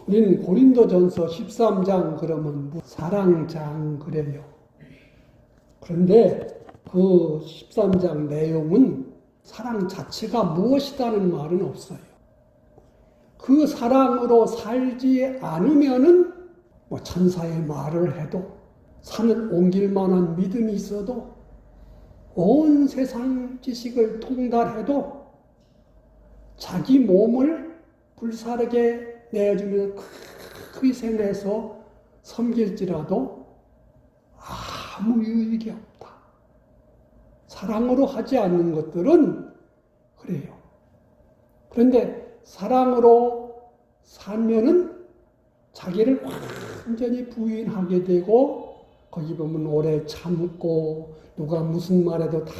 우리는 고린도전서 13장 그러면 사랑장 그래요. 그런데 그 13장 내용은 사랑 자체가 무엇이다는 말은 없어요. 그 사랑으로 살지 않으면은 천사의 말을 해도 산을 옮길 만한 믿음이 있어도 온 세상 지식을 통달해도 자기 몸을 불사르게 내어주면서 그 희생해서 섬길지라도 아무 유익이 없다. 사랑으로 하지 않는 것들은 그래요. 그런데 사랑으로 살면은 자기를 완전히 부인하게 되고 거기 보면 오래 참고 누가 무슨 말해도 다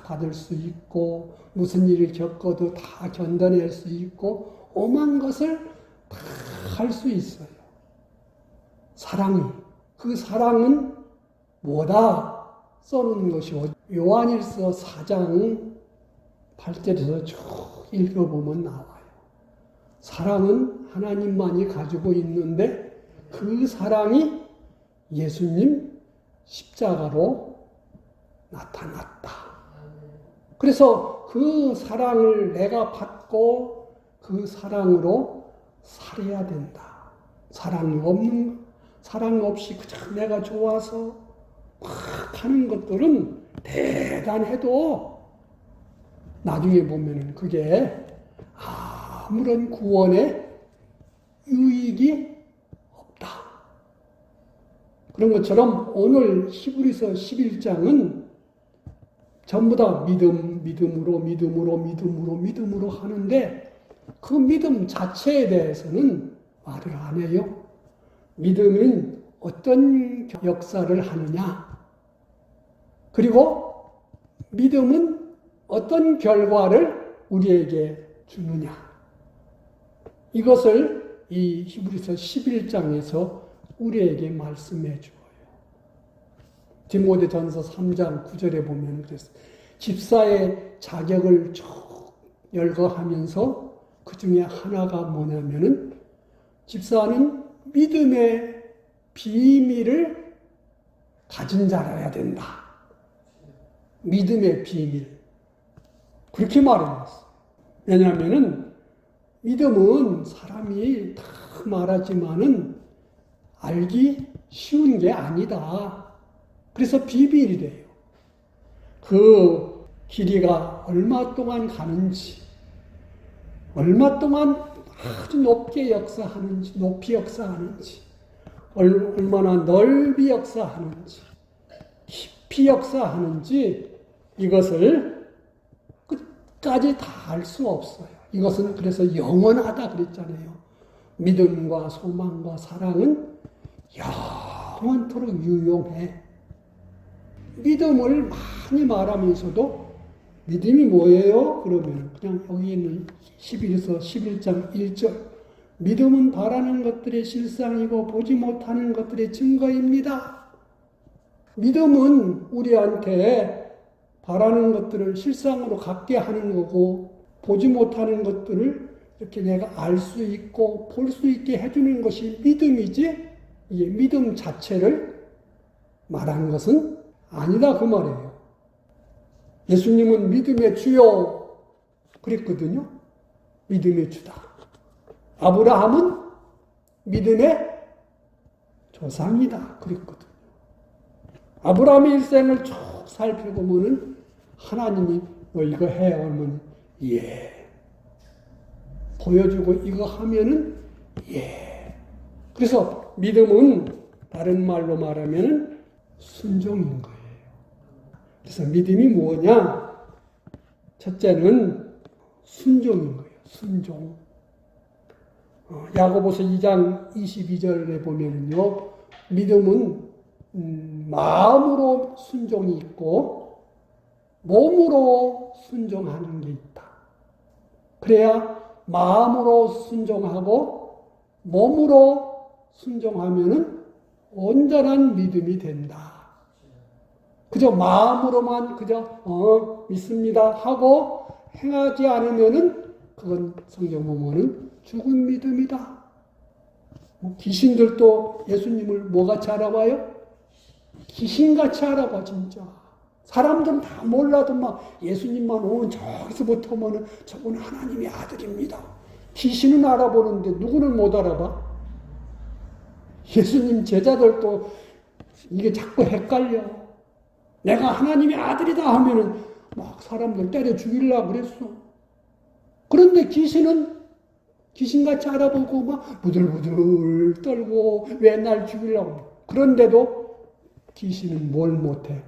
받을 수 있고 무슨 일을 겪어도 다 견뎌낼 수 있고 오만 것을 다 할 수 있어요. 사랑이. 그 사랑은 뭐다 써놓은 것이요. 요한일서 4장 8절에서 쭉 읽어보면 나와요. 사랑은 하나님만이 가지고 있는데 그 사랑이 예수님 십자가로 나타났다. 그래서 그 사랑을 내가 받고 그 사랑으로 살아야 된다. 사랑 없이 그저 내가 좋아서 막 하는 것들은 대단해도 나중에 보면은 그게 아무런 구원의 유익이 없다. 그런 것처럼 오늘 히브리서 11장은 전부 다 믿음으로 하는데 그 믿음 자체에 대해서는 말을 안 해요. 믿음은 어떤 역사를 하느냐, 그리고 믿음은 어떤 결과를 우리에게 주느냐, 이것을 이 히브리서 11장에서 우리에게 말씀해 주어요. 디모데전서 3장 9절에 보면 그랬어요. 집사의 자격을 쭉 열거하면서 그 중에 하나가 뭐냐면은 집사는 믿음의 비밀을 가진 자라야 된다. 믿음의 비밀. 그렇게 말해놨어요. 왜냐하면은 믿음은 사람이 다 말하지만은 알기 쉬운 게 아니다. 그래서 비밀이래요. 그 길이가 얼마 동안 가는지, 얼마 동안 아주 높이 역사하는지, 얼마나 넓이 역사하는지, 깊이 역사하는지, 이것을 끝까지 다 알 수 없어요. 이것은 그래서 영원하다 그랬잖아요. 믿음과 소망과 사랑은 영원토록 유용해. 믿음을 많이 말하면서도 믿음이 뭐예요? 그러면 그냥 여기 있는 11장 1절 믿음은 바라는 것들의 실상이고 보지 못하는 것들의 증거입니다. 믿음은 우리한테 바라는 것들을 실상으로 갖게 하는 거고 보지 못하는 것들을 이렇게 내가 알 수 있고 볼 수 있게 해주는 것이 믿음이지 이게 믿음 자체를 말하는 것은 아니다 그 말이에요. 예수님은 믿음의 주요 그랬거든요. 믿음의 주다. 아브라함은 믿음의 조상이다 그랬거든요. 아브라함의 일생을 쭉 살펴보면은 하나님이 너 이거 해 하면 예. 보여주고 이거 하면은 예. 그래서 믿음은 다른 말로 말하면은 순종인 거예요. 그래서 믿음이 뭐냐? 첫째는 순종인 거예요. 순종. 야고보서 2장 22절에 보면은요, 믿음은 마음으로 순종이 있고 몸으로 순종하는 게 있다. 그래야 마음으로 순종하고 몸으로 순종하면은 온전한 믿음이 된다. 그저 마음으로만 그저 믿습니다 하고 행하지 않으면은 그건 성경 보면은 죽은 믿음이다. 귀신들도 예수님을 뭐같이 알아봐요? 귀신같이 알아봐 진짜. 사람들은 다 몰라도 막 예수님만 오면 저기서부터 보면 저분은 하나님의 아들입니다. 귀신은 알아보는데 누구는 못 알아봐? 예수님 제자들도 이게 자꾸 헷갈려. 내가 하나님의 아들이다 하면은 막 사람들 때려 죽이려고 그랬어. 그런데 귀신은 귀신같이 알아보고 막 부들부들 떨고 왜 날 죽이려고. 그런데도 귀신은 뭘 못해?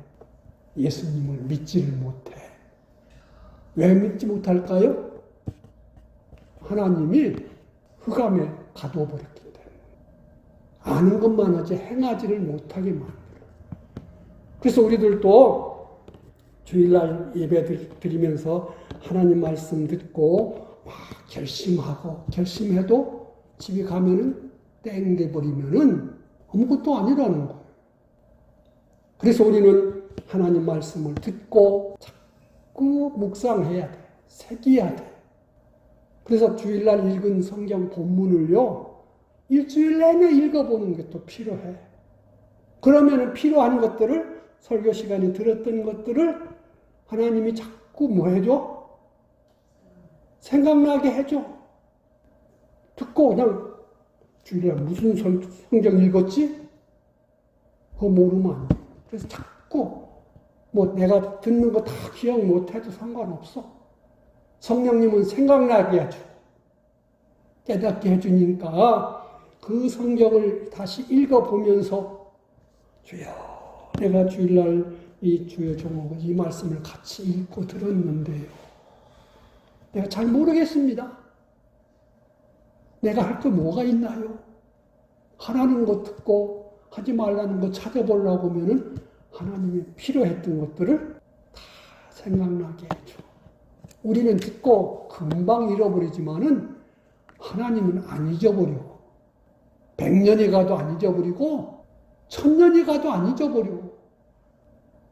예수님을 믿지를 못해. 왜 믿지 못할까요? 하나님이 흑암에 가둬버렸기 때문에. 아는 것만 하지 행하지를 못하게 만들어요. 그래서 우리들도 주일날 예배 드리면서 하나님 말씀 듣고 막 결심해도 집에 가면은 땡 돼버리면은 아무것도 아니라는 거예요. 그래서 우리는 하나님 말씀을 듣고 자꾸 묵상해야 돼. 새겨야 돼. 그래서 주일날 읽은 성경 본문을요, 일주일 내내 읽어보는 게 또 필요해. 그러면은 필요한 것들을 설교 시간에 들었던 것들을 하나님이 자꾸 뭐 해줘? 생각나게 해줘. 듣고 그냥 주일날 무슨 성경 읽었지? 그거 모르면 안 돼. 그래서 자꾸 뭐 내가 듣는 거 다 기억 못해도 상관없어. 성령님은 생각나게 해줘. 깨닫게 해주니까 그 성경을 다시 읽어보면서 주여, 내가 주일날 이 주의 종목을 이 말씀을 같이 읽고 들었는데요. 내가 잘 모르겠습니다. 내가 할 거 뭐가 있나요? 하라는 거 듣고 하지 말라는 거 찾아보려고 하면은 하나님이 필요했던 것들을 다 생각나게 해줘. 우리는 듣고 금방 잃어버리지만은 하나님은 안 잊어버려. 100년이 가도 안 잊어버리고 1000년이 가도 안 잊어버려.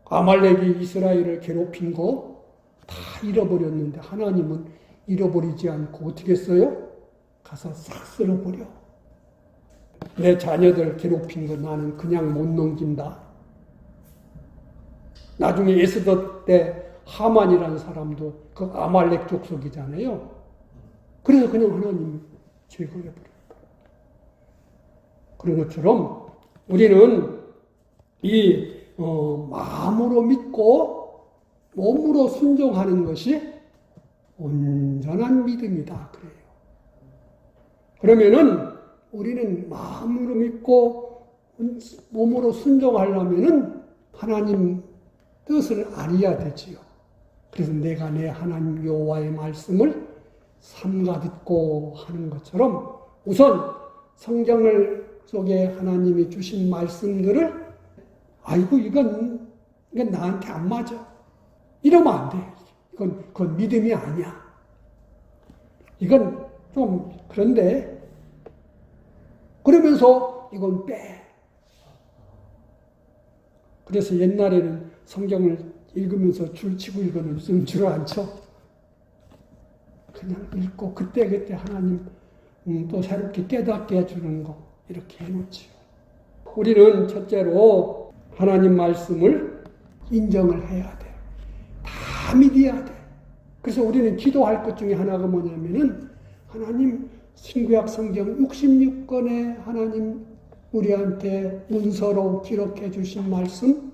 아말렉이 이스라엘을 괴롭힌 거 다 잃어버렸는데 하나님은 잃어버리지 않고 어떻게 했어요? 가서 싹 쓸어버려. 내 자녀들 괴롭힌 거 나는 그냥 못 넘긴다. 나중에 에스더 때 하만이라는 사람도 그 아말렉 족속이잖아요. 그래서 그냥 하나님이 제거해버렸다. 그런 것처럼 우리는 이 마음으로 믿고 몸으로 순종하는 것이 온전한 믿음이다. 그래요. 그러면은 우리는 마음으로 믿고 몸으로 순종하려면은 하나님 뜻을 알아야 되지요. 그래서 내가 내 하나님 여호와의 말씀을 삼가 듣고 하는 것처럼 우선 성경을 속에 하나님이 주신 말씀들을 아이고 이건 나한테 안 맞아. 이러면 안 돼. 그건 믿음이 아니야. 이건 좀 그런데 그러면서 이건 빼. 그래서 옛날에는 성경을 읽으면서 줄치고 읽으면 줄을 안 쳐. 그냥 읽고 그때그때 하나님 또 새롭게 깨닫게 해주는 거 이렇게 해놓지요. 우리는 첫째로 하나님 말씀을 인정을 해야 돼. 다 믿어야 돼. 그래서 우리는 기도할 것 중에 하나가 뭐냐면은 하나님 신구약 성경 66권에 하나님 우리한테 문서로 기록해 주신 말씀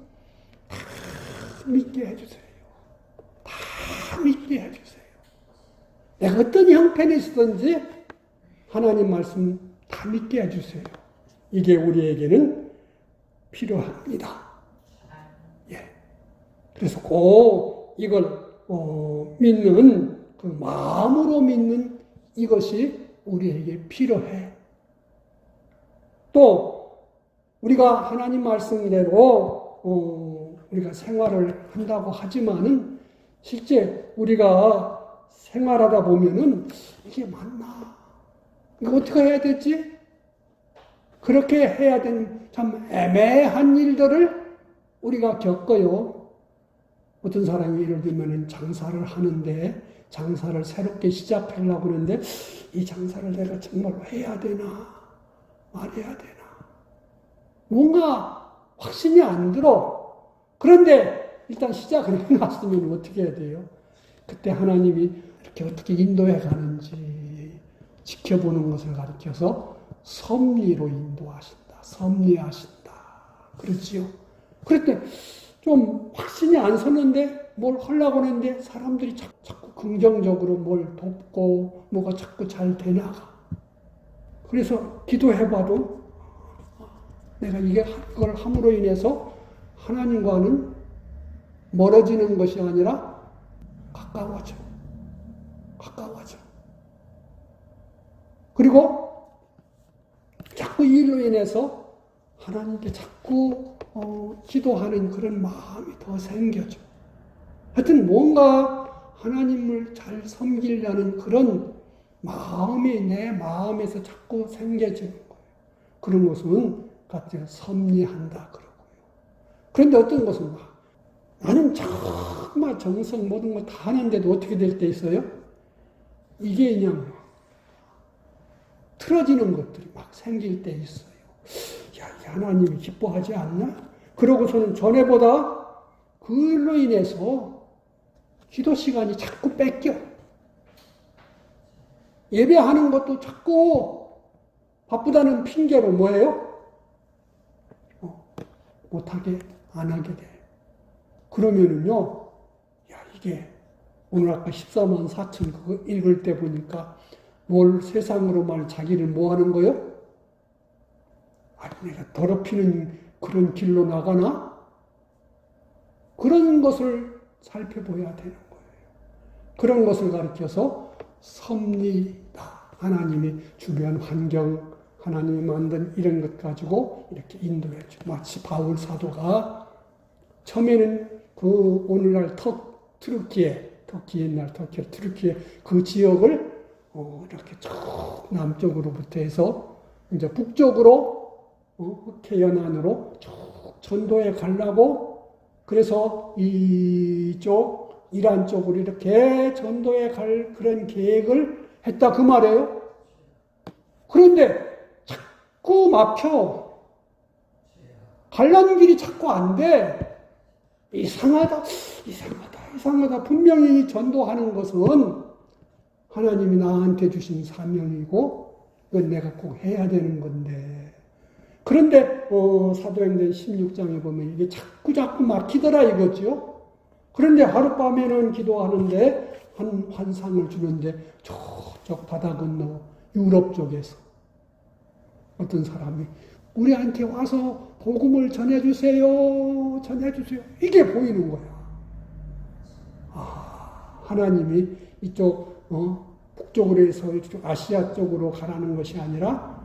다 믿게 해주세요. 다 믿게 해주세요. 내가 어떤 형편이든지 하나님 말씀 다 믿게 해주세요. 이게 우리에게는 필요합니다. 예. 그래서 꼭 이걸 믿는 그 마음으로 믿는 이것이 우리에게 필요해. 또 우리가 하나님 말씀대로 우리가 생활을 한다고 하지만은 실제 우리가 생활하다 보면은 이게 맞나? 이거 어떻게 해야 되지? 그렇게 해야 되는 참 애매한 일들을 우리가 겪어요. 어떤 사람이 예를 들면 장사를 하는데 장사를 새롭게 시작하려고 하는데 이 장사를 내가 정말로 해야 되나 해야 되나? 뭔가 확신이 안 들어. 그런데 일단 시작을 해놨으면 어떻게 해야 돼요? 그때 하나님이 이렇게 어떻게 인도해 가는지 지켜보는 것을 가르쳐서 섭리로 인도하신다. 섭리하신다. 그렇지요? 그럴 때 좀 확신이 안 섰는데 뭘 하려고 하는데 사람들이 자꾸 긍정적으로 뭘 돕고 뭐가 자꾸 잘 되나가. 그래서 기도해봐도 내가 이걸 함으로 인해서 하나님과는 멀어지는 것이 아니라 가까워져. 그리고 자꾸 이 일로 인해서 하나님께 자꾸 기도하는 그런 마음이 더 생겨져. 하여튼 뭔가 하나님을 잘 섬기려는 그런 마음이 내 마음에서 자꾸 생겨지는 거예요. 그런 것은 같이 섭리한다 그러고요. 그런데 어떤 것은 나는 정말 정성 모든 거 다 하는데도 어떻게 될 때 있어요? 이게 그냥 틀어지는 것들이 막 생길 때 있어요. 야, 이 하나님이 기뻐하지 않나? 그러고서는 전에보다 그로 인해서 기도 시간이 자꾸 뺏겨. 예배하는 것도 자꾸 바쁘다는 핑계로 뭐예요? 못하게, 안 하게 돼. 그러면은요, 야, 이게 오늘 아까 14만 4천 그거 읽을 때 보니까 뭘 세상으로만 자기를 뭐 하는 거요? 아니, 내가 더럽히는 그런 길로 나가나? 그런 것을 살펴봐야 되는 거예요. 그런 것을 가르쳐서 섭리다. 하나님이 주변 환경, 하나님이 만든 이런 것 가지고 이렇게 인도해줘. 마치 바울 사도가 처음에는 그 오늘날 터키 옛날 터키의 그 지역을 이렇게 쭉 남쪽으로부터 해서 이제 북쪽으로 흑해 연안으로 쭉 전도해 가려고 그래서 이쪽 이란 쪽으로 이렇게 전도해 갈 그런 계획을 했다 그 말이에요. 그런데 자꾸 막혀. 가려는 길이 자꾸 안 돼. 이상하다. 분명히 전도하는 것은 하나님이 나한테 주신 사명이고 이건 내가 꼭 해야 되는 건데 그런데 사도행전 16장에 보면 이게 자꾸 막히더라 이거죠. 그런데 하룻밤에는 기도하는데 한 환상을 주는데 저쪽 바다 건너 유럽 쪽에서 어떤 사람이 우리한테 와서 복음을 전해주세요. 이게 보이는 거야. 하나님이 이쪽 북쪽으로 해서 이쪽 아시아 쪽으로 가라는 것이 아니라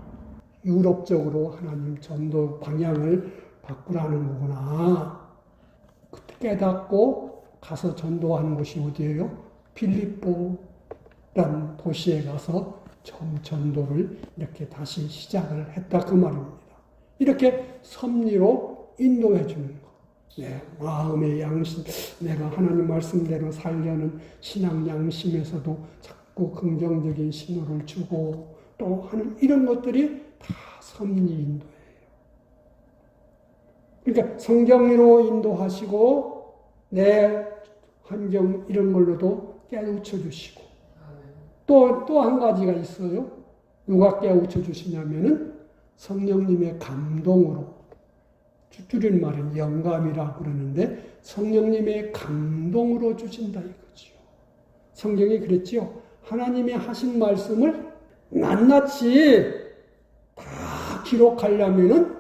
유럽 쪽으로 하나님 전도 방향을 바꾸라는 거구나. 그때 깨닫고 가서 전도하는 곳이 어디예요? 빌립보라는 도시에 가서 전도를 이렇게 다시 시작을 했다 그 말입니다. 이렇게 섭리로 인도해 주는 것. 내 마음의 양심, 내가 하나님 말씀대로 살려는 신앙 양심에서도 자꾸 긍정적인 신호를 주고 또 하는 이런 것들이 다 섭리 인도예요. 그러니까 성경으로 인도하시고 내 환경 이런 걸로도 깨우쳐 주시고 또 한 가지가 있어요. 누가 깨우쳐 주시냐면은 성령님의 감동으로 줄일 말은 영감이라고 그러는데 성령님의 감동으로 주신다 이거지요. 성경이 그랬지요. 하나님이 하신 말씀을 낱낱이 다 기록하려면은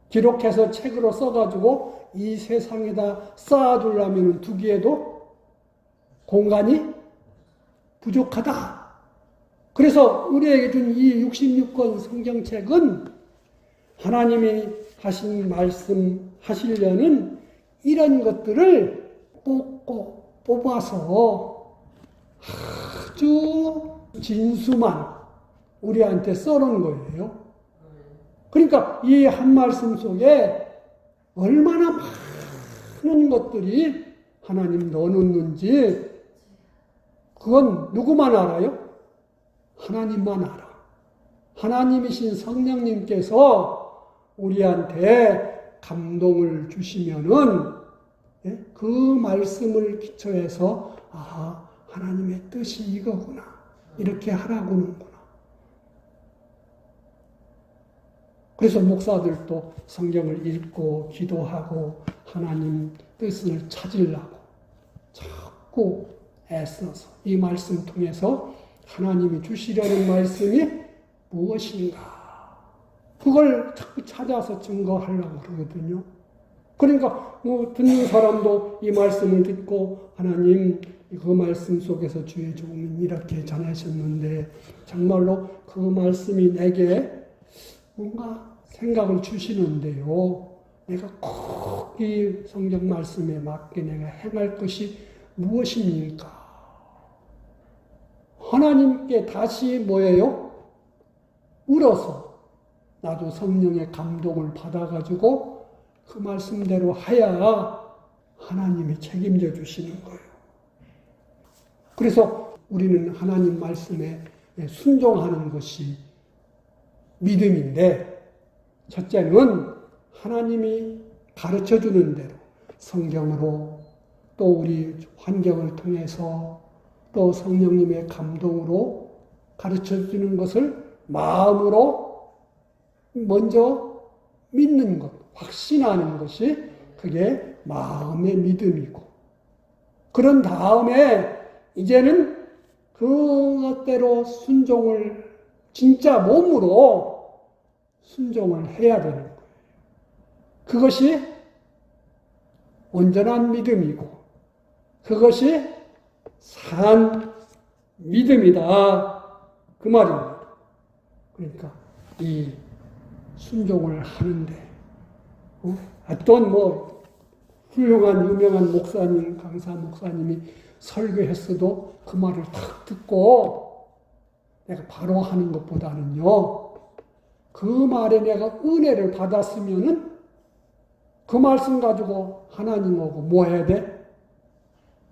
기록해서 책으로 써가지고 이 세상에다 쌓아두려면은 두기에도 공간이 부족하다. 그래서 우리에게 준 이 66권 성경책은 하나님이 하신 말씀 하시려는 이런 것들을 뽑아서 아주 진수만 우리한테 써놓은 거예요. 그러니까 이 한 말씀 속에 얼마나 많은 것들이 하나님 넣어놓는지 그건 누구만 알아요? 하나님만 알아. 하나님이신 성령님께서 우리한테 감동을 주시면은 그 말씀을 기초해서 하나님의 뜻이 이거구나. 이렇게 하라고 하는구나. 그래서 목사들도 성경을 읽고 기도하고 하나님 뜻을 찾으려고 자꾸 애써서 이 말씀 통해서 하나님이 주시려는 말씀이 무엇인가 그걸 자꾸 찾아서 증거하려고 그러거든요. 그러니까 듣는 사람도 이 말씀을 듣고 하나님 그 말씀 속에서 주의 종은 이렇게 전하셨는데 정말로 그 말씀이 내게 뭔가 생각을 주시는데요. 내가 꼭 이 성경 말씀에 맞게 내가 행할 것이 무엇입니까? 하나님께 다시 뭐예요? 울어서 나도 성령의 감동을 받아가지고 그 말씀대로 하야 하나님이 책임져 주시는 거예요. 그래서 우리는 하나님 말씀에 순종하는 것이 믿음인데 첫째는 하나님이 가르쳐주는 대로 성경으로 또 우리 환경을 통해서 또 성령님의 감동으로 가르쳐주는 것을 마음으로 먼저 믿는 것, 확신하는 것이 그게 마음의 믿음이고 그런 다음에 이제는 그것대로 순종을 진짜 몸으로 순종을 해야 되는 거예요. 그것이 온전한 믿음이고 그것이 산 믿음이다. 그 말입니다. 그러니까 이 순종을 하는데 어떤 훌륭한 유명한 목사님, 강사 목사님이 설교했어도 그 말을 딱 듣고 내가 바로 하는 것보다는요. 그 말에 내가 은혜를 받았으면은 그 말씀 가지고 하나님하고 뭐 해야 돼?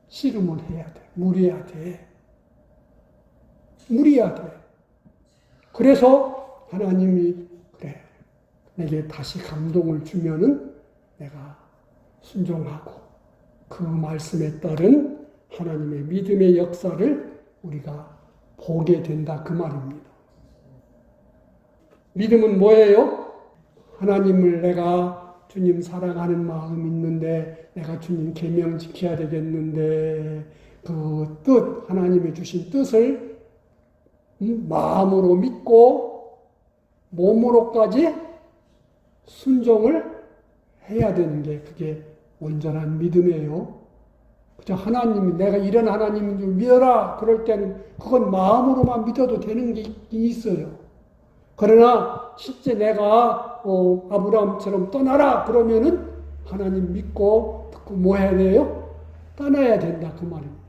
씨름을 해야 돼. 물어야 돼. 물어야 돼. 그래서 하나님이 그래 내게 다시 감동을 주면은 내가 순종하고 그 말씀에 따른 하나님의 믿음의 역사를 우리가 보게 된다 그 말입니다. 믿음은 뭐예요? 하나님을 내가 주님 사랑하는 마음이 있는데 내가 주님 계명 지켜야 되겠는데 그 뜻, 하나님이 주신 뜻을 마음으로 믿고 몸으로까지 순종을 해야 되는 게 그게 온전한 믿음이에요. 그저 하나님이 내가 이런 하나님인 줄 믿어라 그럴 때는 그건 마음으로만 믿어도 되는 게 있긴 있어요. 그러나 실제 내가 아브라함처럼 떠나라 그러면은 하나님 믿고 듣고 뭐 해야 돼요? 떠나야 된다 그 말입니다.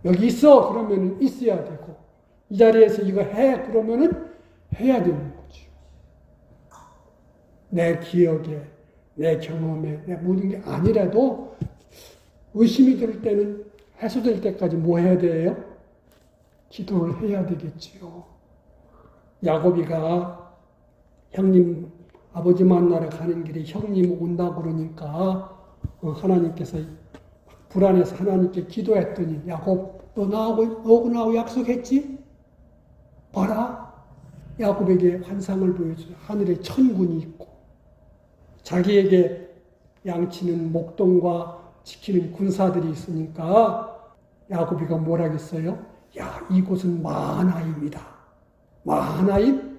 여기 있어 그러면은 있어야 되고 이 자리에서 이거 해 그러면은 해야 되는 거죠. 내 기억에 내 경험에 내 모든 게 아니라도 의심이 들 때는 해소될 때까지 뭐 해야 돼요? 기도를 해야 되겠지요. 야곱이가 형님 아버지 만나러 가는 길에 형님 온다고 그러니까 하나님께서 불안해서 하나님께 기도했더니 야곱 너 나하고 약속했지? 봐라 야곱에게 환상을 보여줘. 하늘에 천군이 있고 자기에게 양치는 목동과 지키는 군사들이 있으니까 야곱이가 뭐라겠어요? 야 이곳은 마하나임이다. 마하나임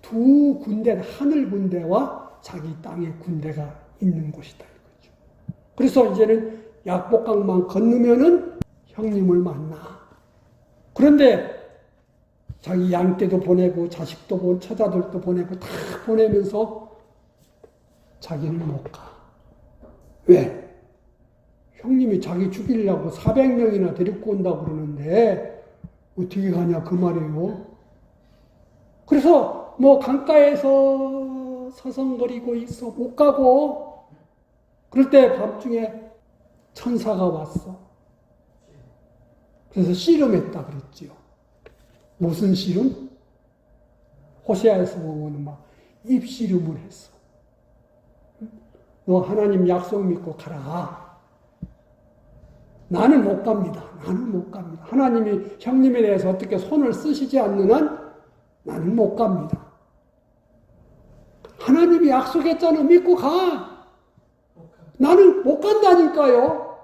두 군대, 하늘 군대와 자기 땅의 군대가 있는 곳이다 이거죠. 그래서 이제는 약복강만 건너면은 형님을 만나. 그런데 자기 양떼도 보내고 자식도 처자들도 보내고 다 보내면서 자기는 못 가. 왜? 형님이 자기 죽이려고 400명이나 데리고 온다고 그러는데 어떻게 가냐 그 말이에요. 그래서 강가에서 서성거리고 있어 못 가고 그럴 때 밤중에 천사가 왔어. 그래서 씨름했다 그랬지요. 무슨 씨름? 호세아에서 보면 막 입씨름을 했어. 너 하나님 약속 믿고 가라. 나는 못 갑니다. 나는 못 갑니다. 하나님이 형님에 대해서 어떻게 손을 쓰시지 않는 한 나는 못 갑니다. 하나님이 약속했잖아. 믿고 가. 나는 못 간다니까요.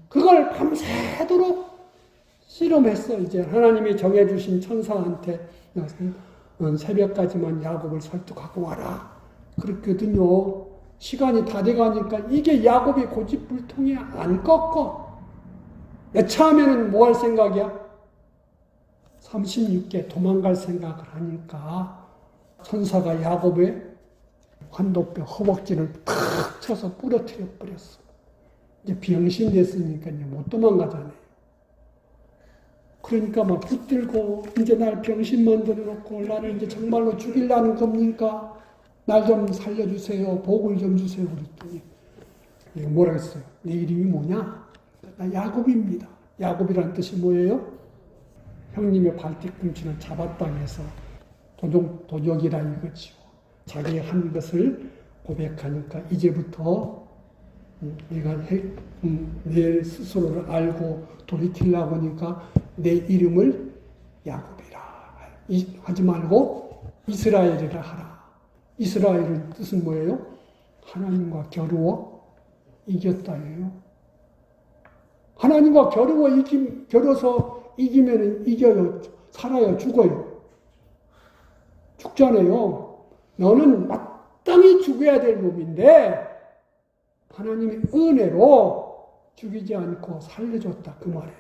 그걸 밤새도록 씨름했어. 이제 하나님이 정해주신 천사한테 새벽까지만 야곱을 설득하고 와라. 그렇거든요. 시간이 다 돼가니까 이게 야곱이 고집불통이 안 꺾어. 처음에는 뭐 할 생각이야? 36개 도망갈 생각을 하니까 천사가 야곱의 환도뼈 허벅지를 탁 쳐서 부러뜨려 버렸어. 이제 병신 됐으니까 이제 못 도망가잖아요. 그러니까 막 붙들고 이제 날 병신 만들어 놓고 나를 이제 정말로 죽이려는 겁니까? 날 좀 살려주세요. 복을 좀 주세요. 그랬더니 뭐라 했어요? 내 이름이 뭐냐? 나 야곱입니다. 야곱이라는 뜻이 뭐예요? 형님의 발뒤꿈치를 잡았다해서 도적이라 이거지요. 자기 한 것을 고백하니까 이제부터 내가 내 스스로를 알고 돌이키려고 하니까 내 이름을 야곱이라 하지 말고 이스라엘이라 하라. 이스라엘의 뜻은 뭐예요? 하나님과 겨루어 이겼다예요. 하나님과 겨뤄서 이기면 이겨요. 살아요. 죽어요. 죽잖아요. 너는 마땅히 죽어야 될 놈인데 하나님의 은혜로 죽이지 않고 살려줬다. 그 말이에요.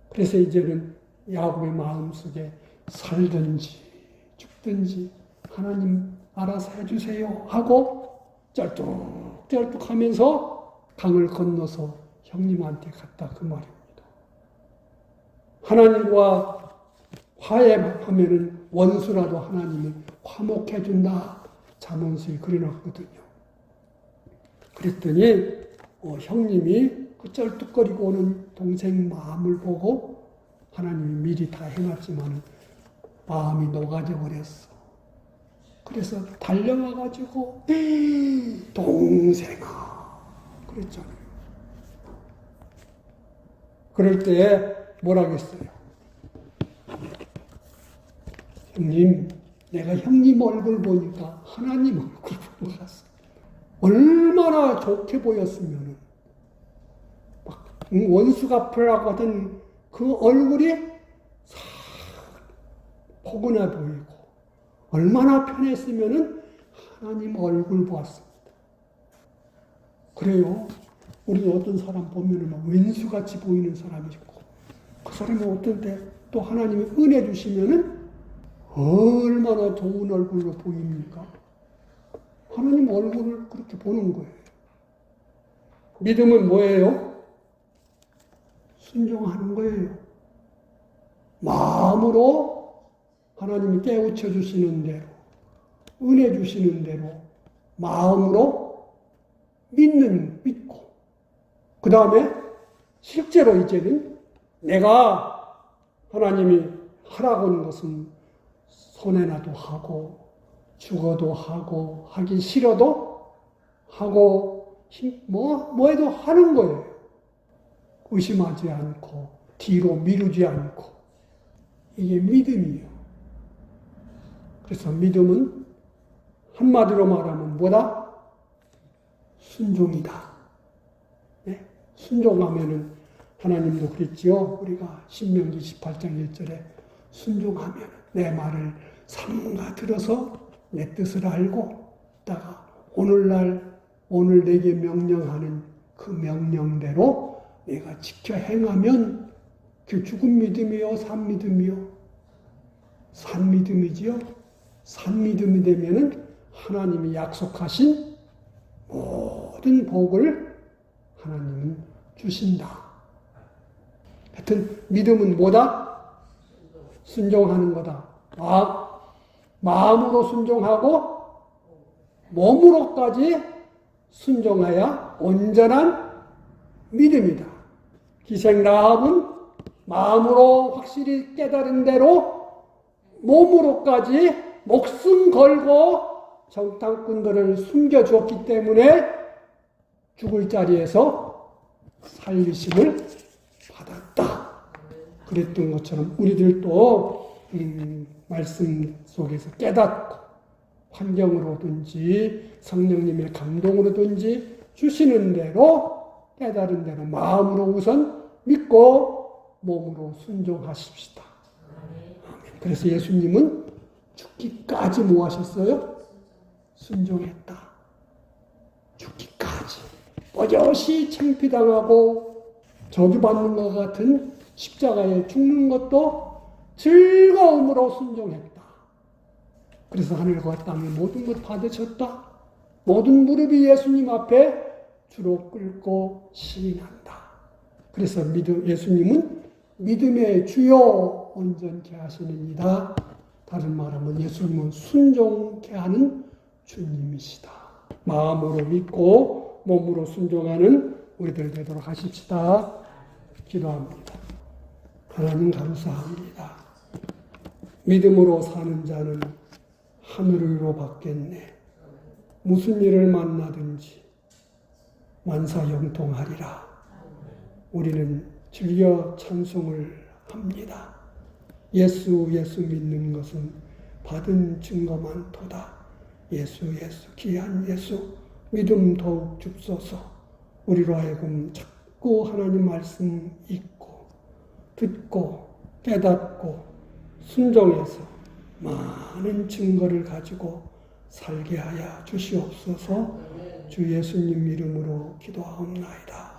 그래서 이제는 야곱의 마음속에 살든지 죽든지 하나님 알아서 해주세요 하고 쩔뚝쩔뚝 하면서 강을 건너서 형님한테 갔다. 그 말입니다. 하나님과 화해하면은 원수라도 하나님이 화목해준다. 잠언서에 그려놨거든요. 그랬더니 형님이 그 쩔뚝거리고 오는 동생 마음을 보고 하나님이 미리 다 해놨지만 마음이 녹아져 버렸어. 그래서 달려와가지고 동생아 그랬잖아요. 그럴 때 뭐라겠어요? 형님, 내가 형님 얼굴 보니까 하나님 얼굴 보고 갔어. 얼마나 좋게 보였으면 막 원수 갚으라고 하던 그 얼굴이 싹 포근해 보이고 얼마나 편했으면 하나님 얼굴 보았습니다. 그래요. 우리 어떤 사람 보면 막 왼수같이 보이는 사람이 있고 그 사람이 어떤 때 또 하나님이 은혜 주시면은 얼마나 좋은 얼굴로 보입니까? 하나님 얼굴을 그렇게 보는 거예요. 믿음은 뭐예요? 순종하는 거예요. 마음으로 하나님이 깨우쳐 주시는 대로, 은혜 주시는 대로 마음으로 믿고 그 다음에 실제로 이제는 내가 하나님이 하라고 하는 것은 손해나도 하고 죽어도 하고 하기 싫어도 하고 뭐 해도 하는 거예요. 의심하지 않고 뒤로 미루지 않고 이게 믿음이에요. 그래서 믿음은 한마디로 말하면 뭐다? 순종이다. 네? 순종하면은 하나님도 그랬지요. 우리가 신명기 18장 1절에 순종하면 내 말을 삼가 들어서 내 뜻을 알고 있다가 오늘 내게 명령하는 그 명령대로 내가 지켜 행하면 그 죽은 믿음이요 산 믿음이요 산 믿음이지요. 산 믿음이 되면은 하나님이 약속하신 모든 복을 하나님은 주신다. 하여튼 믿음은 뭐다? 순종하는 거다. 마음으로 순종하고 몸으로까지 순종해야 온전한 믿음이다. 기생 라합은 마음으로 확실히 깨달은 대로 몸으로까지 목숨 걸고 정탐꾼들을 숨겨주었기 때문에 죽을 자리에서 살리심을 받았다. 그랬던 것처럼 우리들도 말씀 속에서 깨닫고 환경으로든지 성령님의 감동으로든지 주시는 대로 깨달은 대로 마음으로 우선 믿고 몸으로 순종하십시다. 아멘. 그래서 예수님은 죽기까지 뭐 하셨어요? 순종했다. 죽기까지. 버젓이 창피당하고 저주받는 것 같은 십자가에 죽는 것도 즐거움으로 순종했다. 그래서 하늘과 땅의 모든 것 받으셨다. 모든 무릎이 예수님 앞에 주로 꿇고 시인한다. 그래서 예수님은 믿음의 주요 온전케 하시느니라. 다른 말하면 예수님은 순종케 하는 주님이시다. 마음으로 믿고 몸으로 순종하는 우리들 되도록 하십시다. 기도합니다. 하나님 감사합니다. 믿음으로 사는 자는 하늘으로 받겠네. 무슨 일을 만나든지 만사형통하리라. 우리는 즐겨 찬송을 합니다. 예수 믿는 것은 받은 증거만 도다. 예수 귀한 예수 믿음 더욱 줍소서. 우리로 하여금 자꾸 하나님 말씀 읽고 듣고 깨닫고 순종해서 많은 증거를 가지고 살게 하여 주시옵소서. 주 예수님 이름으로 기도하옵나이다.